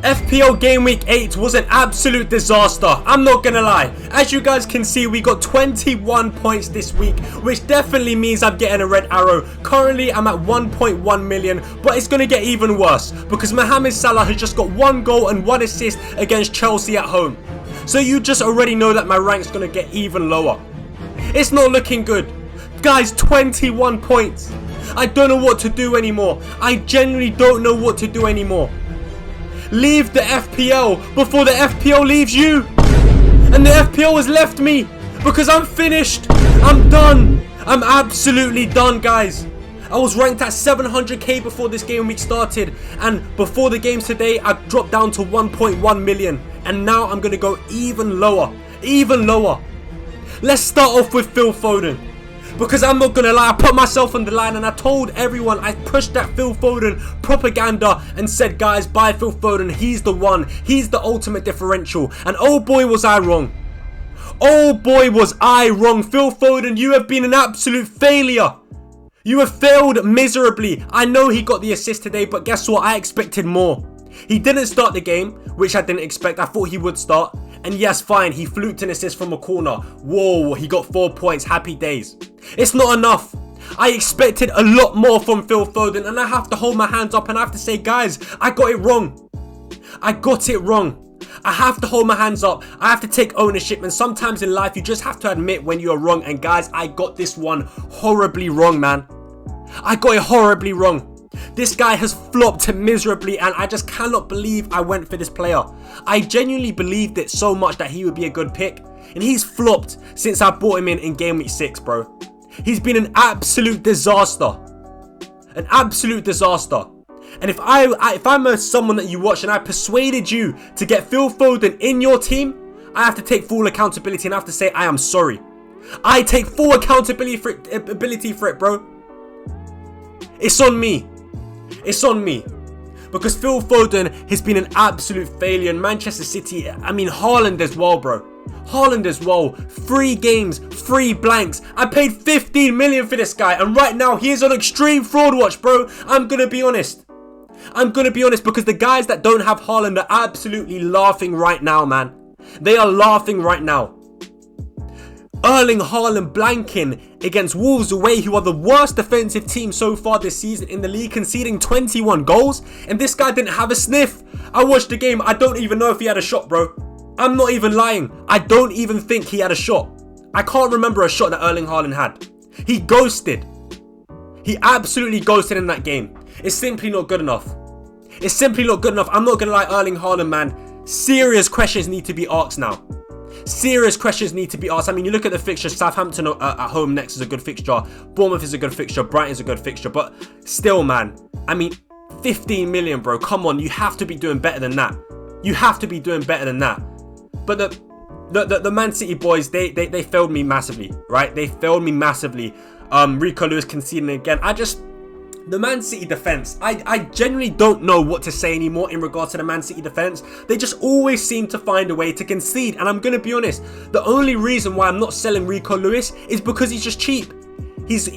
FPL Game Week 8 was an absolute disaster, I'm not gonna lie. As you guys can see, we got 21 points this week, which definitely means I'm getting a red arrow. Currently, I'm at 1.1 million, but it's gonna get even worse because Mohamed Salah has just got 1 goal and 1 assist against Chelsea at home. So you just already know that my rank's gonna get even lower. It's not looking good. Guys, 21 points. I don't know what to do anymore. I genuinely don't know what to do anymore. Leave the FPL before the FPL leaves you. And the FPL has left me because I'm finished. I'm done. I'm absolutely done, guys. I was ranked at 700k before this game week started, and before the games today I dropped down to 1.1 million, and now I'm going to go even lower. Let's start off with Phil Foden. Because I'm not gonna lie, I put myself on the line and I told everyone, I pushed that Phil Foden propaganda and said, guys, buy Phil Foden, he's the one, he's the ultimate differential. And oh boy was I wrong. Oh boy was I wrong. Phil Foden, you have been an absolute failure. You have failed miserably. I know he got the assist today, but guess what? I expected more. He didn't start the game, which I didn't expect. I thought he would start. And yes, fine, he fluked an assist from a corner. Whoa, he got 4 points. Happy days. It's not enough. I expected a lot more from Phil Foden, and I have to hold my hands up and I have to say, guys, I got it wrong. I got it wrong. I have to hold my hands up. I have to take ownership, and sometimes in life you just have to admit when you are wrong. And guys, I got this one horribly wrong, man. I got it horribly wrong. This guy has flopped miserably, and I just cannot believe I went for this player. I genuinely believed it so much that he would be a good pick, and he's flopped since I bought him in game week 6, bro. He's been an absolute disaster. An absolute disaster. And if I'm someone that you watch and I persuaded you to get Phil Foden in your team, I have to take full accountability and I have to say I am sorry. I take full accountability for it, bro. It's on me. It's on me. Because Phil Foden has been an absolute failure. In Manchester City, I mean Haaland as well, bro. Haaland as well. 3 games, 3 blanks. I paid 15 million for this guy, and right now he is on extreme fraud watch, bro. I'm gonna be honest. Because the guys that don't have Haaland are absolutely laughing right now, man. They are laughing right now. Erling Haaland blanking against Wolves away, who are the worst defensive team so far this season in the league, conceding 21 goals, and this guy didn't have a sniff. I watched the game, I don't even know if he had a shot, bro. I'm not even lying. I don't even think he had a shot. I can't remember a shot that Erling Haaland had. He ghosted. He absolutely ghosted in that game. It's simply not good enough. It's simply not good enough. I'm not gonna lie, Erling Haaland, man. Serious questions need to be asked now. Serious questions need to be asked. I mean, you look at the fixture, Southampton at home next is a good fixture. Bournemouth is a good fixture. Brighton is a good fixture. But still, man, I mean, 15 million, bro. Come on, you have to be doing better than that. You have to be doing better than that. But the Man City boys, they failed me massively, right? They failed me massively. Rico Lewis conceding again. The Man City defense, I genuinely don't know what to say anymore in regards to the Man City defense. They just always seem to find a way to concede. And I'm going to be honest, the only reason why I'm not selling Rico Lewis is because he's just cheap.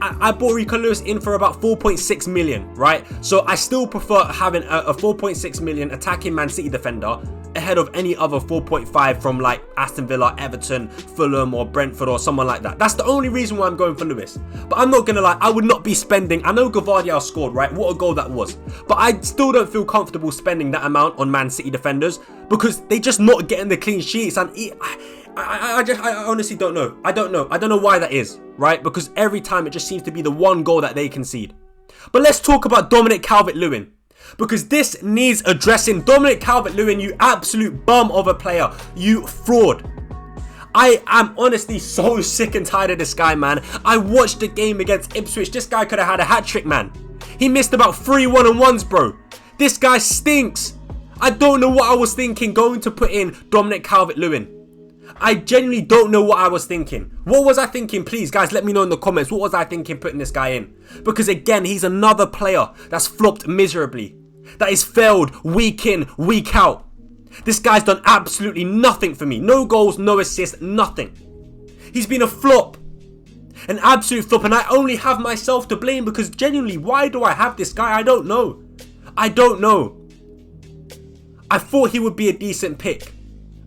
I bought Rico Lewis in for about 4.6 million, right? So I still prefer having a 4.6 million attacking Man City defender ahead of any other 4.5 from like Aston Villa, Everton, Fulham or Brentford or someone like that. That's the only reason why I'm going for Lewis. But I'm not going to lie, I would not be spending, I know Gvardiol scored, right? What a goal that was. But I still don't feel comfortable spending that amount on Man City defenders because they just not getting the clean sheets. And I honestly don't know. I don't know why that is, right? Because every time it just seems to be the one goal that they concede. But let's talk about Dominic CalvertLewin, because this needs addressing. Dominic CalvertLewin, you absolute bum of a player. You fraud. I am honestly so sick and tired of this guy, man. I watched the game against Ipswich. This guy could have had a hat-trick, man. He missed about 3 one-on-ones, bro. This guy stinks. I don't know what I was thinking going to put in Dominic CalvertLewin. I genuinely don't know what I was thinking. What was I thinking? Please, guys, let me know in the comments. What was I thinking putting this guy in? Because again, he's another player that's flopped miserably. That is failed week in, week out. This guy's done absolutely nothing for me. No goals, no assists, nothing. He's been a flop. An absolute flop. And I only have myself to blame because genuinely, why do I have this guy? I don't know. I don't know. I thought he would be a decent pick.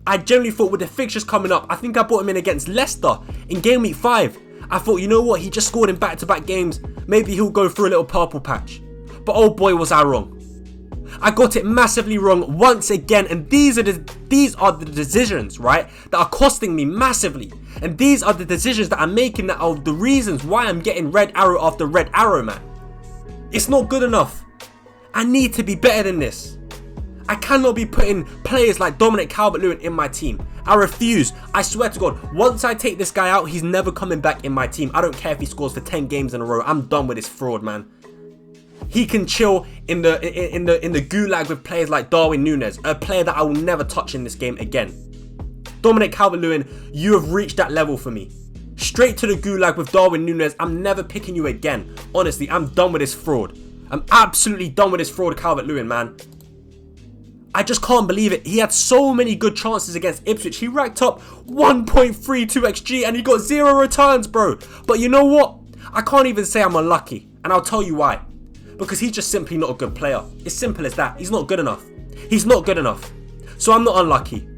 I generally thought with the fixtures coming up, I think I bought him in against Leicester in game week 5. I thought, you know what, he just scored in back-to-back games. Maybe he'll go through a little purple patch. But oh boy, was I wrong. I got it massively wrong once again, and these are the decisions, right, that are costing me massively. And these are the decisions that I'm making that are the reasons why I'm getting red arrow after red arrow, man. It's not good enough. I need to be better than this. I cannot be putting players like Dominic CalvertLewin in my team. I refuse. I swear to God, once I take this guy out, he's never coming back in my team. I don't care if he scores for 10 games in a row. I'm done with this fraud, man. He can chill in the gulag with players like Darwin Núñez, a player that I will never touch in this game again. Dominic CalvertLewin, you have reached that level for me. Straight to the gulag with Darwin Núñez. I'm never picking you again. Honestly, I'm done with this fraud. I'm absolutely done with this fraud, Calvert-Lewin, man. I just can't believe it. He had so many good chances against Ipswich. He racked up 1.32 XG and he got 0 returns, bro. But you know what? I can't even say I'm unlucky. And I'll tell you why. Because he's just simply not a good player. It's simple as that. He's not good enough. He's not good enough. So I'm not unlucky.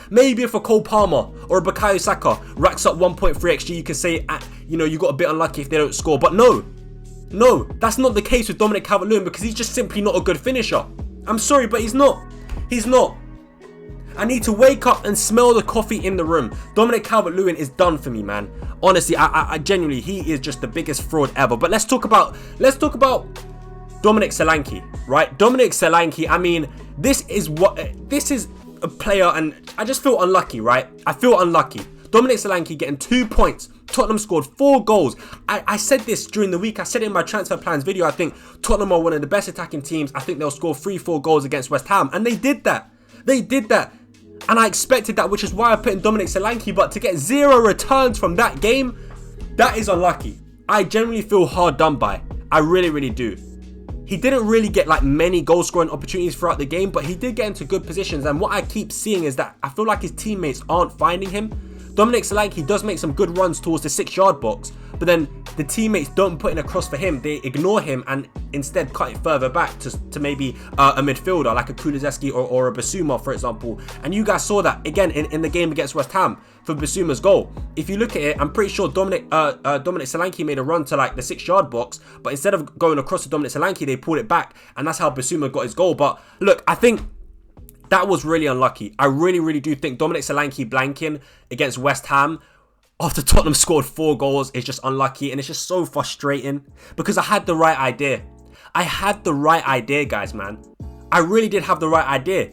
Maybe if a Cole Palmer or a Bukayo Saka racks up 1.3 XG, you can say, you got a bit unlucky if they don't score. But no, that's not the case with Dominic Calvert-Lewin because he's just simply not a good finisher. I'm sorry, but he's not. He's not. I need to wake up and smell the coffee in the room. Dominic Calvert-Lewin is done for me, man. Honestly, I genuinely, he is just the biggest fraud ever. But let's talk about Dominic Solanke, right? Dominic Solanke, I mean, this is a player, and I just feel unlucky, right? I feel unlucky. Dominic Solanke getting 2 points. Tottenham scored 4 goals. I said this during the week. I said it in my transfer plans video. I think Tottenham are one of the best attacking teams. I think they'll score 3-4 goals against West Ham. And they did that. And I expected that, which is why I put in Dominic Solanke. But to get 0 returns from that game, that is unlucky. I genuinely feel hard done by. I really, really do. He didn't really get like many goal scoring opportunities throughout the game, but he did get into good positions. And what I keep seeing is that I feel like his teammates aren't finding him. Dominic Solanke does make some good runs towards the 6-yard box, but then the teammates don't put in a cross for him. They ignore him and instead cut it further back to maybe a midfielder like a Kulusevski or a Bissouma, for example. And you guys saw that again in the game against West Ham for Bissouma's goal. If you look at it, I'm pretty sure Dominic Solanke made a run to like the 6-yard box, but instead of going across to Dominic Solanke, they pulled it back, and that's how Bissouma got his goal. But look, I think that was really unlucky. I really, really do think Dominic Solanke blanking against West Ham after Tottenham scored 4 goals is just unlucky, and it's just so frustrating because I had the right idea. I had the right idea, guys, man. I really did have the right idea.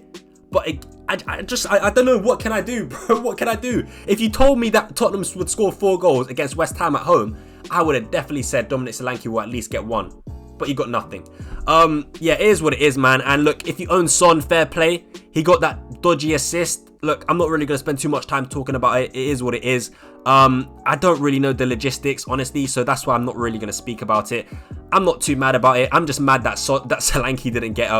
But I don't know, what can I do, bro? What can I do? If you told me that Tottenham would score 4 goals against West Ham at home, I would have definitely said Dominic Solanke will at least get 1. But you got nothing. Yeah, it is what it is, man. And look, if you own Son, fair play. He got that dodgy assist. Look, I'm not really going to spend too much time talking about it. It is what it is. I don't really know the logistics, honestly, so that's why I'm not really going to speak about it. I'm not too mad about it. I'm just mad that Solanke didn't get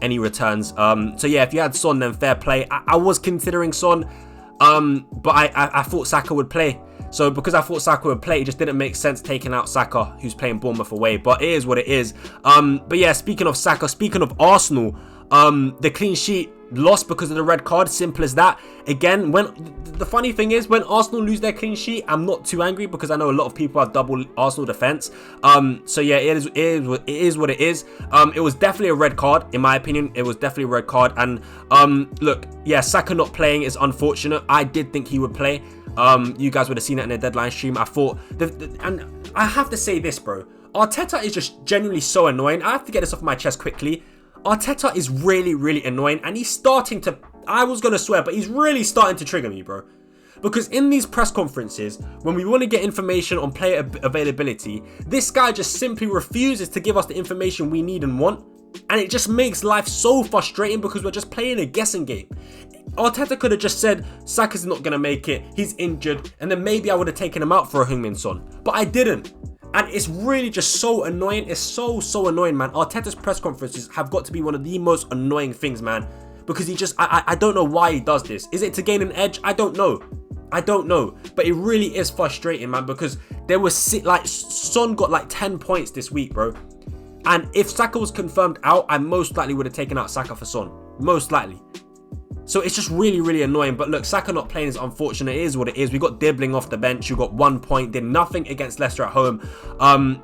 any returns. So yeah, if you had Son, then fair play. I was considering Son, but I thought Saka would play. So because I thought Saka would play, it just didn't make sense taking out Saka, who's playing Bournemouth away. But it is what it is. But yeah, speaking of Saka, speaking of Arsenal, the clean sheet lost because of the red card. Simple as that. Again, the funny thing is, when Arsenal lose their clean sheet, I'm not too angry because I know a lot of people have double Arsenal defense. So yeah, it is what it is. It was definitely a red card, in my opinion. It was definitely a red card. And look, yeah, Saka not playing is unfortunate. I did think he would play. You guys would have seen it in the deadline stream. I thought, and I have to say this, bro. Arteta is just genuinely so annoying. I have to get this off my chest quickly. Arteta is really, really annoying, and he's starting to, I was going to swear, but he's really starting to trigger me, bro. Because in these press conferences, when we want to get information on player availability, this guy just simply refuses to give us the information we need and want. And it just makes life so frustrating because we're just playing a guessing game. Arteta could have just said, Saka's not going to make it, he's injured, and then maybe I would have taken him out for a Heung-min Son. But I didn't. And it's really just so annoying. It's so annoying, man. Arteta's press conferences have got to be one of the most annoying things, man. Because he just, I don't know why he does this. Is it to gain an edge? I don't know. But it really is frustrating, man. Because there was, like, Son got like 10 points this week, bro. And if Saka was confirmed out, I most likely would have taken out Saka for Son. Most likely. So it's just really, really annoying. But look, Saka not playing is unfortunate. It is what it is. We got Dibbling off the bench. You got 1 point. Did nothing against Leicester at home.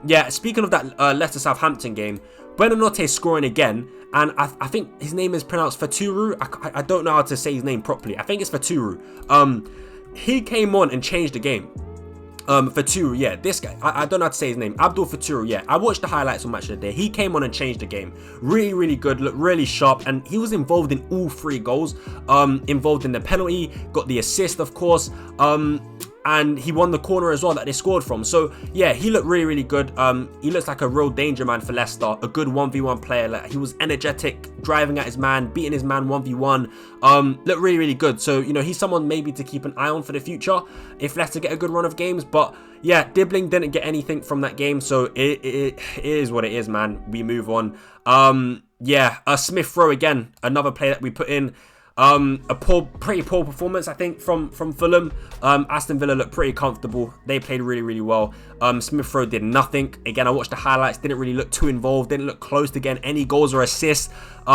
Yeah, speaking of that Leicester-Southampton game, Buonanotte scoring again. And I think his name is pronounced Faturu. I don't know how to say his name properly. I think it's Faturu. He came on and changed the game. Faturu, yeah, this guy, I don't know how to say his name, Abdul Faturu, yeah, I watched the highlights on Match of the Day. He came on and changed the game. Really, really good, looked really sharp, and he was involved in all 3 goals, involved in the penalty, got the assist, of course, and he won the corner as well that they scored from. So yeah, he looked really, really good. He looks like a real danger man for Leicester, a good 1v1 player. Like, he was energetic, driving at his man, beating his man 1v1. Looked really, really good. So, you know, he's someone maybe to keep an eye on for the future if Leicester get a good run of games. But yeah, Dibbling didn't get anything from that game, so it is what it is, man. We move on. Yeah, Smith Rowe again, another player that we put in. A pretty poor performance, I think, from Fulham. Aston Villa looked pretty comfortable. They played really, really well. Smith Rowe did nothing. Again, I watched the highlights. Didn't really look too involved. Didn't look close to getting any goals or assists.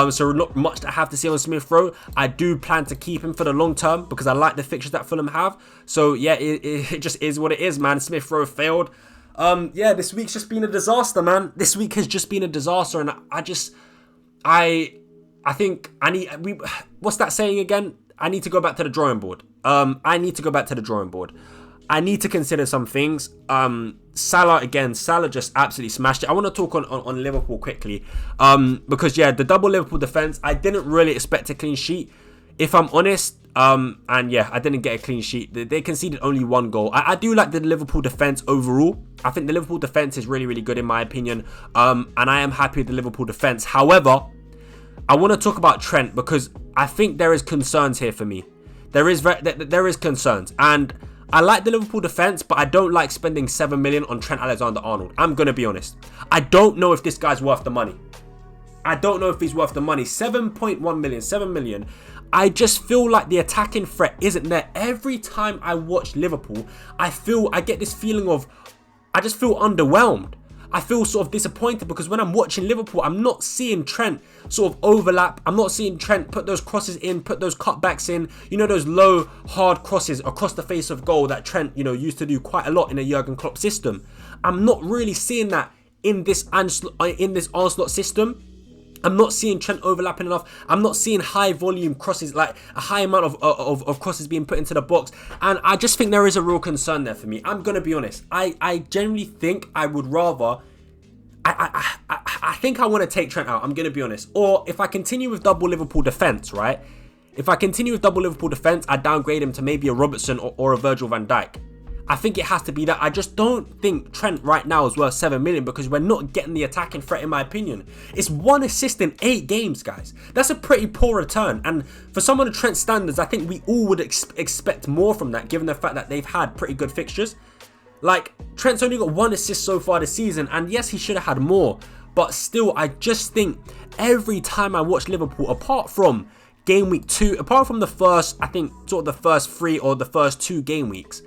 So not much to have to say on Smith Rowe. I do plan to keep him for the long term because I like the fixtures that Fulham have. So yeah, it just is what it is, man. Smith Rowe failed. Yeah, this week's just been a disaster, man. This week has just been a disaster, and I think what's that saying again? I need to go back to the drawing board. I need to go back to the drawing board. I need to consider some things. Salah just absolutely smashed it. I want to talk on Liverpool quickly. Because yeah, the double Liverpool defense, I didn't really expect a clean sheet, if I'm honest. And yeah, I didn't get a clean sheet. They conceded only 1 goal. I do like the Liverpool defense overall. I think the Liverpool defense is really, really good in my opinion. And I am happy with the Liverpool defense. However, I want to talk about Trent because I think there is concerns here for me. There is concerns, and I like the Liverpool defense, but I don't like spending 7 million on Trent Alexander-Arnold. I'm gonna be honest. I don't know if this guy's worth the money. I don't know if he's worth the money. 7.1 million, 7 million. I just feel like the attacking threat isn't there. Every time I watch Liverpool, I get this feeling of, I just feel underwhelmed. I feel sort of disappointed because when I'm watching Liverpool, I'm not seeing Trent sort of overlap. I'm not seeing Trent put those crosses in, put those cutbacks in. You know, those low, hard crosses across the face of goal that Trent, you know, used to do quite a lot in a Jurgen Klopp system. I'm not really seeing that in this Arsenal system. I'm not seeing Trent overlapping enough. I'm not seeing high volume crosses, like a high amount of crosses being put into the box. And I just think there is a real concern there for me. I'm going to be honest. I genuinely think I would rather... I think I want to take Trent out. I'm going to be honest. Or if I continue with double Liverpool defence, right? If I continue with double Liverpool defence, I downgrade him to maybe a Robertson or a Virgil van Dijk. I think it has to be that. I just don't think Trent right now is worth 7 million because we're not getting the attacking threat, in my opinion. It's 1 assist in 8 games, guys. That's a pretty poor return. And for someone of Trent's standards, I think we all would expect more from that, given the fact that they've had pretty good fixtures. Like, Trent's only got 1 assist so far this season, and yes, he should have had more. But still, I just think every time I watch Liverpool, apart from game week 2, apart from the first, I think, sort of the first 3 or the first 2 game weeks,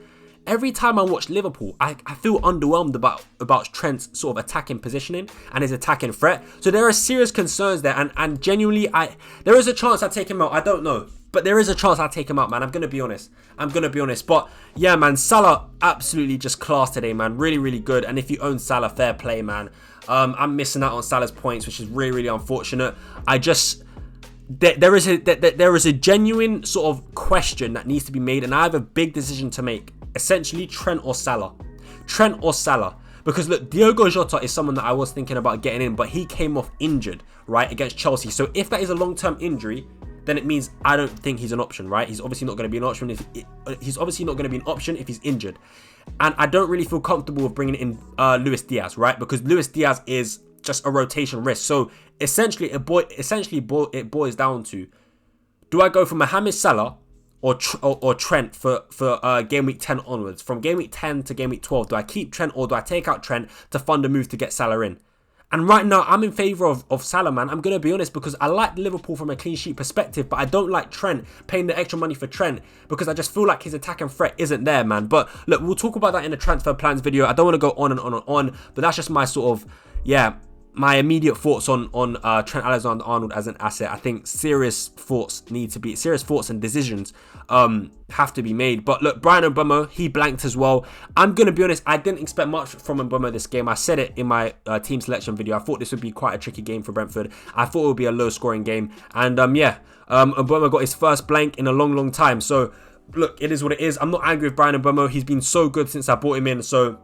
every time I watch Liverpool, I feel underwhelmed about Trent's sort of attacking positioning and his attacking threat. So there are serious concerns there, and genuinely, there is a chance I take him out. I don't know, but there is a chance I take him out, man. I'm gonna be honest. But yeah, man, Salah absolutely just class today, man. Really, really good. And if you own Salah, fair play, man. I'm missing out on Salah's points, which is really, really unfortunate. There is a genuine sort of question that needs to be made, and I have a big decision to make. Essentially, Trent or Salah. Because look, Diogo Jota is someone that I was thinking about getting in, but he came off injured, right, against Chelsea. So if that is a long-term injury, then it means I don't think he's an option, right? He's obviously not going to be an option if he's injured. And I don't really feel comfortable with bringing in Luis Diaz, right? Because Luis Diaz is just a rotation risk. So essentially, it boils down to, do I go for Mohamed Salah or Trent for game week 10 onwards? From game week 10 to game week 12, do I keep Trent or do I take out Trent to fund a move to get Salah in? And right now, I'm in favour of Salah, man. I'm going to be honest, because I like Liverpool from a clean sheet perspective, but I don't like Trent, paying the extra money for Trent, because I just feel like his attacking threat isn't there, man. But look, we'll talk about that in the transfer plans video. I don't want to go on and on and on, but that's just my sort of, yeah, my immediate thoughts on Trent Alexander-Arnold as an asset. I think serious thoughts and decisions have to be made. But look, Brian Mbeumo, he blanked as well. I'm gonna be honest, I didn't expect much from Mbeumo this game. I said it in my team selection video. I thought this would be quite a tricky game for Brentford. I thought it would be a low scoring game, and Mbeumo got his first blank in a long time. So look, it is what it is. I'm not angry with Brian Mbeumo. He's been so good since I brought him in. So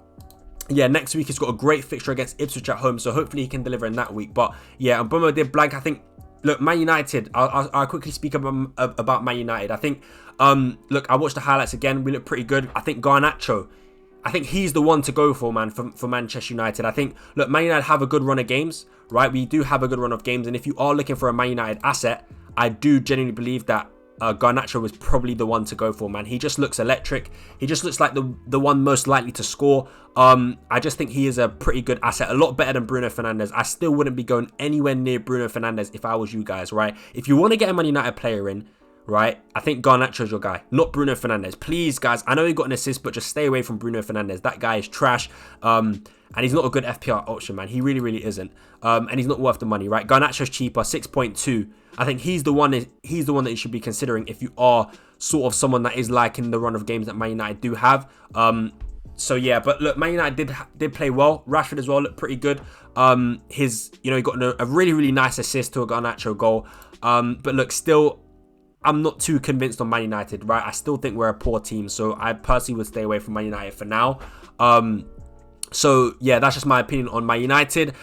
yeah, next week he's got a great fixture against Ipswich at home, so hopefully he can deliver in that week. But yeah, Mbeumo did blank. I think, look, Man United, I'll quickly speak about Man United. I think, look, I watched the highlights again. We look pretty good. I think Garnacho, I think he's the one to go for, man, for Manchester United. I think, look, Man United have a good run of games, right? We do have a good run of games, and if you are looking for a Man United asset, I do genuinely believe that Garnacho was probably the one to go for, man. He just looks electric. He just looks like the one most likely to score. I just think he is a pretty good asset, a lot better than Bruno Fernandes. I still wouldn't be going anywhere near Bruno Fernandes if I was you guys, right? If you want to get a Man United player in, right, I think Garnacho's your guy, not Bruno Fernandes. Please, guys, I know he got an assist, but just stay away from Bruno Fernandes. That guy is trash. And he's not a good FPL option, man. He really isn't. And he's not worth the money, right? Garnacho's cheaper, 6.2. I think he's the one that you should be considering if you are sort of someone that is liking the run of games that Man United do have. So yeah, but look, Man United did play well. Rashford as well looked pretty good. He got a really nice assist to a Garnacho goal. But look, still, I'm not too convinced on Man United, right? I still think we're a poor team, so I personally would stay away from Man United for now. So yeah, that's just my opinion on Man United.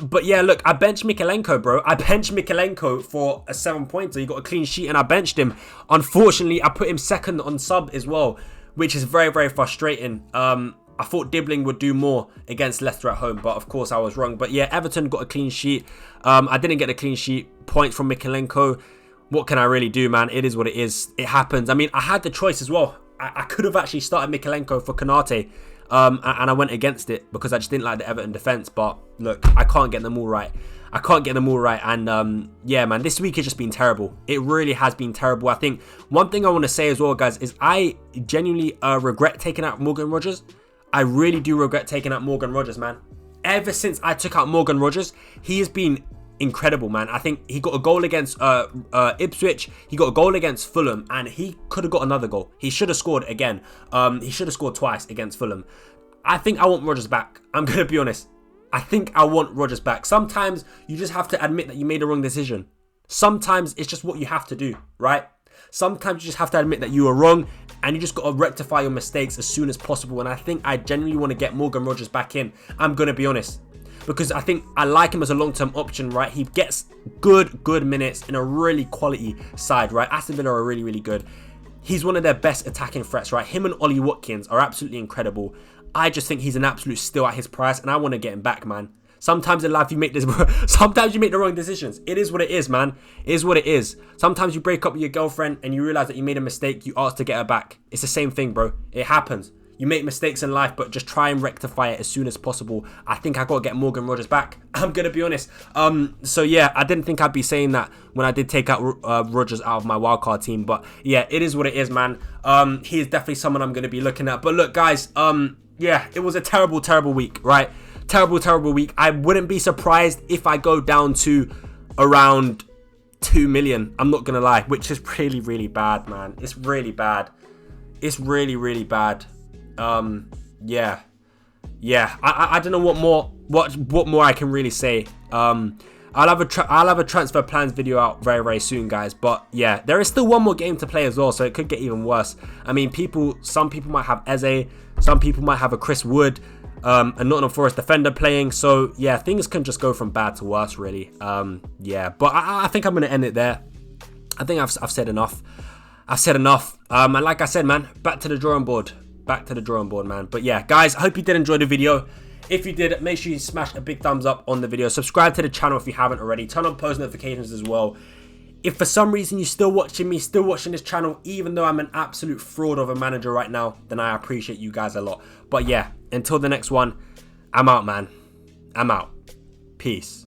But yeah, look, I benched Mykolenko, bro. I benched Mykolenko for a 7-pointer. He got a clean sheet and I benched him. Unfortunately, I put him second on sub as well, which is very frustrating. I thought Dibbling would do more against Leicester at home, but of course I was wrong. But yeah, Everton got a clean sheet. I didn't get a clean sheet. Points from Mykolenko. What can I really do, man? It is what it is. It happens. I mean, I had the choice as well. I could have actually started Mykolenko for Konate. And I went against it because I just didn't like the Everton defence. But look, I can't get them all right. And yeah, man, this week has just been terrible. It really has been terrible. I think one thing I want to say as well, guys, is I genuinely regret taking out Morgan Rogers. I really do regret taking out Morgan Rogers, man. Ever since I took out Morgan Rogers, he has been incredible, man. I think he got a goal against Ipswich. He got a goal against Fulham, and he could have got another goal. He should have scored again. He should have scored twice against Fulham. I think I want Rogers back. I'm going to be honest. I think I want Rogers back. Sometimes you just have to admit that you made a wrong decision. Sometimes it's just what you have to do, right? Sometimes you just have to admit that you were wrong and you just got to rectify your mistakes as soon as possible. And I think I genuinely want to get Morgan Rogers back in. I'm going to be honest. Because I think I like him as a long-term option, right? He gets good minutes in a really quality side, right? Aston Villa are really good. He's one of their best attacking threats, right? Him and Ollie Watkins are absolutely incredible. I just think he's an absolute steal at his price, and I want to get him back, man. Sometimes in life you make sometimes you make the wrong decisions. It is what it is, man. It is what it is. Sometimes you break up with your girlfriend and you realize that you made a mistake. You ask to get her back. It's the same thing, bro. It happens. You make mistakes in life, but just try and rectify it as soon as possible. I think I got to get Morgan Rogers back. I'm going to be honest. So yeah, I didn't think I'd be saying that when I did take out Rogers out of my wildcard team. But yeah, it is what it is, man. He is definitely someone I'm going to be looking at. But look, guys, yeah, it was a terrible week, right? Terrible week. I wouldn't be surprised if I go down to around 2 million. I'm not going to lie, which is really bad, man. It's really bad. It's really bad. Yeah. I don't know what more I can really say. I'll have a transfer plans video out very soon, guys. But yeah, there is still one more game to play as well, so it could get even worse. I mean, some people might have Eze, some people might have a Chris Wood, a Nottingham Forest defender playing. So yeah, things can just go from bad to worse, really. Yeah, but I think I'm gonna end it there. I think I've said enough. And like I said, man, back to the drawing board. Man. But yeah, guys, I hope you did enjoy the video. If you did, make sure you smash a big thumbs up on the video. Subscribe to the channel if you haven't already. Turn on post notifications as well. If for some reason you're still watching this channel, even though I'm an absolute fraud of a manager right now, then I appreciate you guys a lot. But yeah, until the next one, I'm out, man. I'm out. Peace.